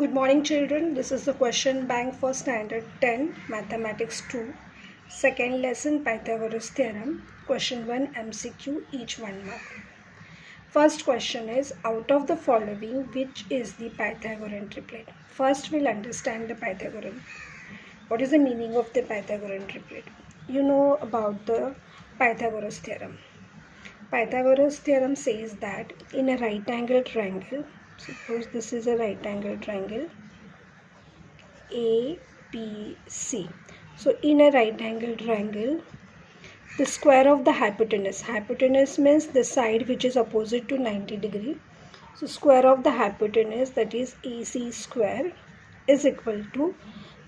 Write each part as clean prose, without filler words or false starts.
Good morning, children. This is the question bank for standard 10 mathematics 2 second lesson Pythagoras theorem. Question 1 MCQ, each 1 mark. First question is, out of the following, which is the Pythagorean triplet? First we'll understand the Pythagorean. What is the meaning of the Pythagorean triplet? You know about the Pythagoras theorem. Pythagoras theorem says that in a right angle triangle, suppose this is a right angle triangle ABC. So in a right angle triangle, the square of the hypotenuse means the side which is opposite to 90 degree. So square of the hypotenuse, that is AC square, is equal to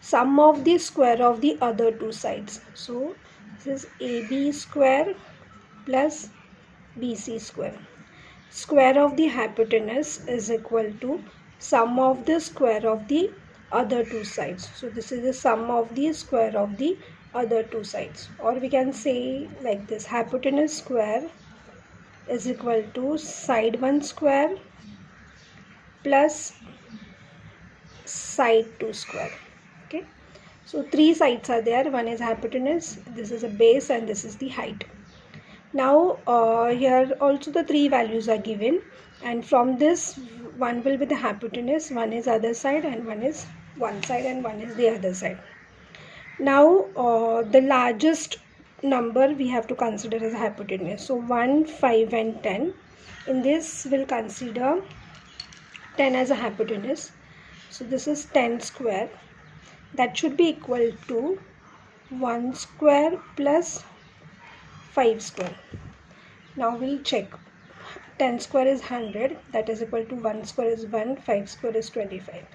sum of the square of the other two sides. So this is AB square plus BC square. Square of the hypotenuse is equal to sum of the square of the other two sides. So this is the sum of the square of the other two sides, or we can say like this: hypotenuse square is equal to side 1 square plus side 2 square. Okay, so three sides are there. One is hypotenuse, this is a base, and this is the height. Now here also the three values are given, and from this one will be the hypotenuse, one is other side, and one is one side, and one is the other side. Now the largest number we have to consider as hypotenuse. So 1, 5 and 10. In this we'll consider 10 as a hypotenuse. So this is 10 square. That should be equal to 1 square plus 5 square. Now we'll check. 10 square is 100, that is equal to 1 square is 1, 5 square is 25.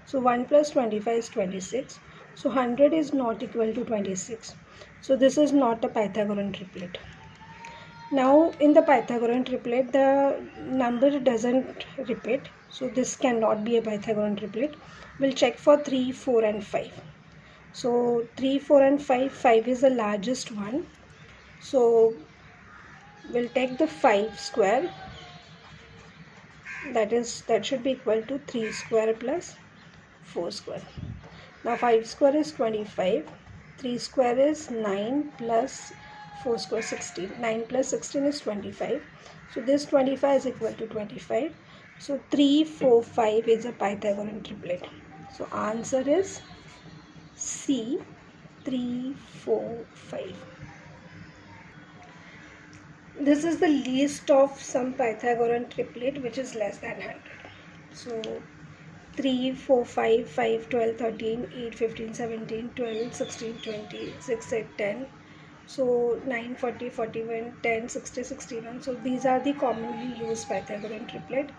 So 1 plus 25 is 26. So 100 is not equal to 26. So this is not a Pythagorean triplet. Now in the Pythagorean triplet, the number doesn't repeat. So this cannot be a Pythagorean triplet. We'll check for 3, 4 and 5. So 3, 4 and 5. 5 is the largest one. So we'll take the 5 square. That should be equal to 3 square plus 4 square. Now 5 square is 25, 3 square is 9 plus 4 square 16. 9 plus 16 is 25. So this 25 is equal to 25. So 3, 4, 5 is a Pythagorean triplet. So answer is C, 3, 4, 5. This is the least of some Pythagorean triplet which is less than 100. So 3, 4, 5, 5, 12, 13, 8, 15, 17, 12, 16, 20, 6, 8, 10. So 9, 40, 41, 10, 60, 61. So these are the commonly used Pythagorean triplet,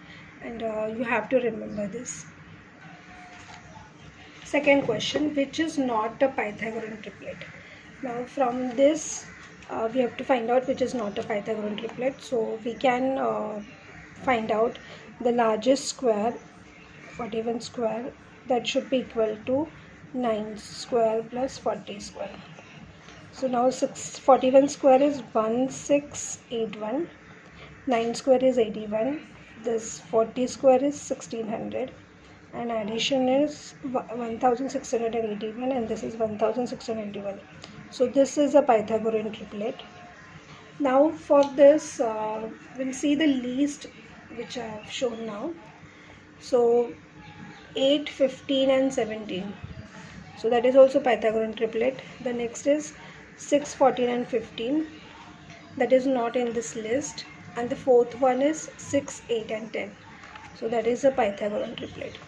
and you have to remember this. Second question, which is not a Pythagorean triplet? Now from this we have to find out which is not a Pythagorean triplet. So we can find out the largest square, 41 square, that should be equal to 9 square plus 40 square. So now 41 square is 1681, 9 square is 81, this 40 square is 1600, and addition is 1681, and this is 1681. So this is a Pythagorean triplet. Now for this we'll see the least which I have shown now. So 8, 15 and 17. So that is also Pythagorean triplet. The next is 6, 14 and 15. That is not in this list. And the fourth one is 6, 8 and 10. So that is a Pythagorean triplet.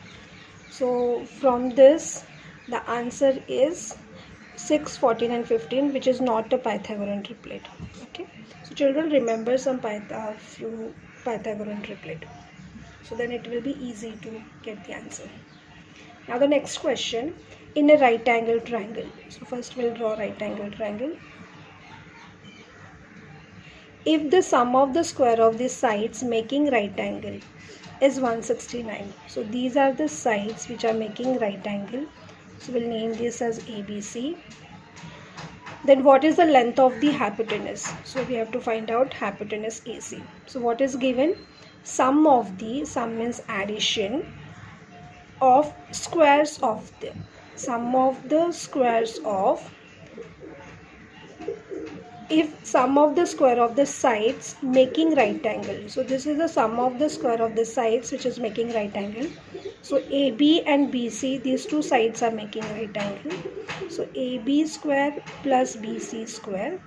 So from this the answer is 6, 14 and 15, which is not a Pythagorean triplet. Okay. So children, remember some few Pythagorean triplet. So then it will be easy to get the answer. Now the next question, in a right angle triangle. So first we'll draw right angle triangle. If the sum of the square of the sides making right angle is 169. So these are the sides which are making right angle. So we'll name this as ABC. Then what is the length of the hypotenuse? So we have to find out hypotenuse AC. So what is given? Sum means addition of squares of the sum of the squares of, if sum of the square of the sides making right angle. So this is the sum of the square of the sides which is making right angle. So AB and BC, these two sides are making right angle. So AB square plus BC square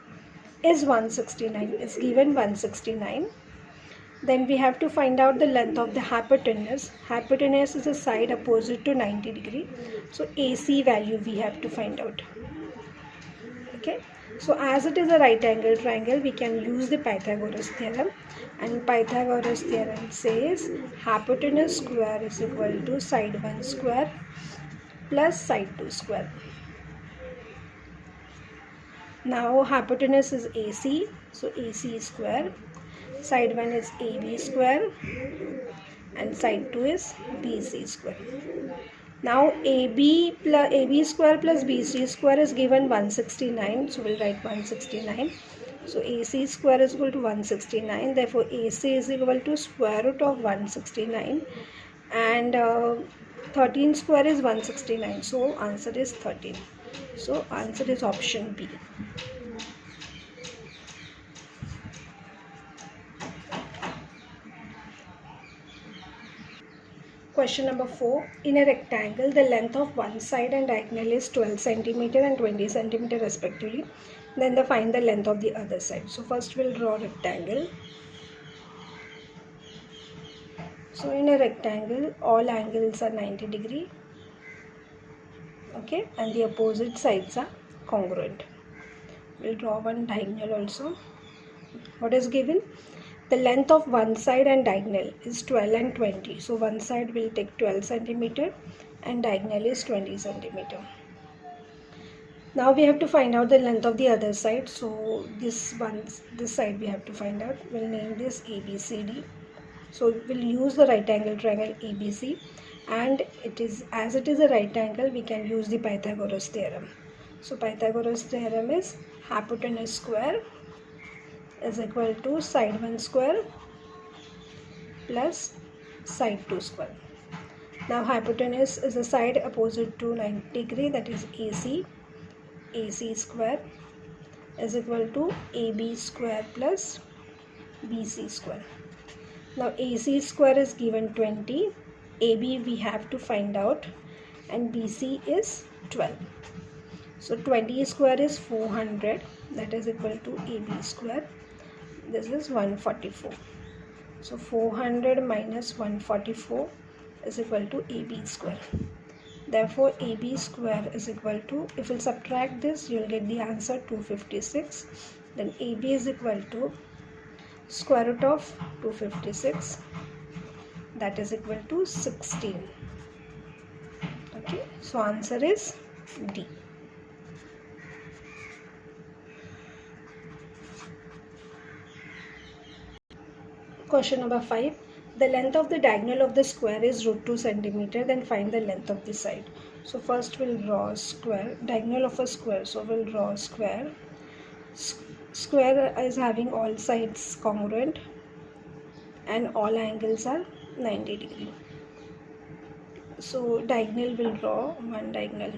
is 169, is given 169. Then we have to find out the length of the hypotenuse. Hypotenuse is a side opposite to 90 degree. So AC value we have to find out. Okay. So as it is a right angle triangle, we can use the Pythagoras theorem. And Pythagoras theorem says hypotenuse square is equal to side 1 square plus side 2 square. Now hypotenuse is AC. So AC square. Side 1 is AB square and side 2 is BC square. Now AB square plus BC square is given 169. So we'll write 169. So AC square is equal to 169. Therefore AC is equal to square root of 169. And 13 square is 169. So answer is 13. So answer is option B. Question number 4. In a rectangle, the length of one side and diagonal is 12 cm and 20 cm respectively. Then find the length of the other side. So first we'll draw a rectangle. So in a rectangle, all angles are 90 degree. Okay, and the opposite sides are congruent. We'll draw one diagonal also. What is given? The length of one side and diagonal is 12 and 20. So one side will take 12 cm and diagonal is 20 cm. Now we have to find out the length of the other side. So this side we have to find out. We'll name this ABCD. So we'll use the right angle triangle ABC, and as it is a right angle, we can use the Pythagoras theorem. So Pythagoras theorem is hypotenuse square is equal to side 1 square plus side 2 square. Now hypotenuse is a side opposite to 90 degree, that is AC. AC square is equal to AB square plus BC square. Now AC square is given 20, AB we have to find out, and BC is 12. So 20 square is 400, that is equal to AB square. This is 144. So 400 minus 144 is equal to AB square. Therefore AB square is equal to, if you subtract this, you will get the answer 256. Then AB is equal to square root of 256, that is equal to 16. Okay, so answer is D. Question number 5. The length of the diagonal of the square is root 2 cm. Then find the length of the side. So first we'll draw a square, diagonal of a square. So we'll draw a square. Square is having all sides congruent and all angles are 90 degree. So diagonal will draw one diagonal.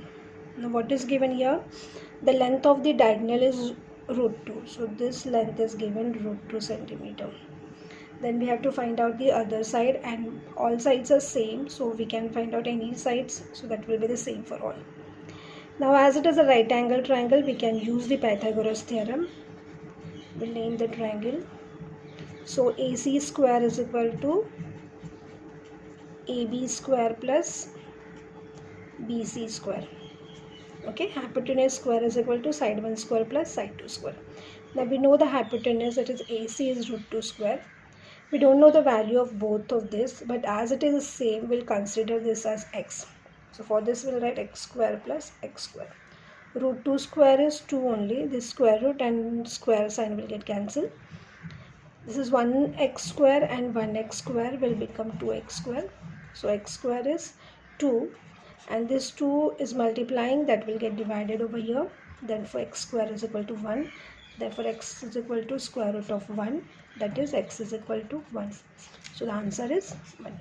Now what is given here? The length of the diagonal is root 2. So this length is given root 2 cm. Then we have to find out the other side, and all sides are same, so we can find out any sides, so that will be the same for all. Now as it is a right angle triangle, we can use the Pythagoras theorem. We'll name the triangle. So AC square is equal to AB square plus BC square. Okay, hypotenuse square is equal to side 1 square plus side 2 square. Now we know the hypotenuse, that is AC, is root 2 square. We don't know the value of both of this, but as it is the same, we'll consider this as x. So for this we'll write x square plus x square. Root 2 square is 2 only. This square root and square sign will get cancelled. This is 1x square and 1x square will become 2x square. So x square is 2, and this 2 is multiplying, that will get divided over here. Then for x square is equal to 1. Therefore x is equal to square root of 1, that is x is equal to 1. So the answer is 1.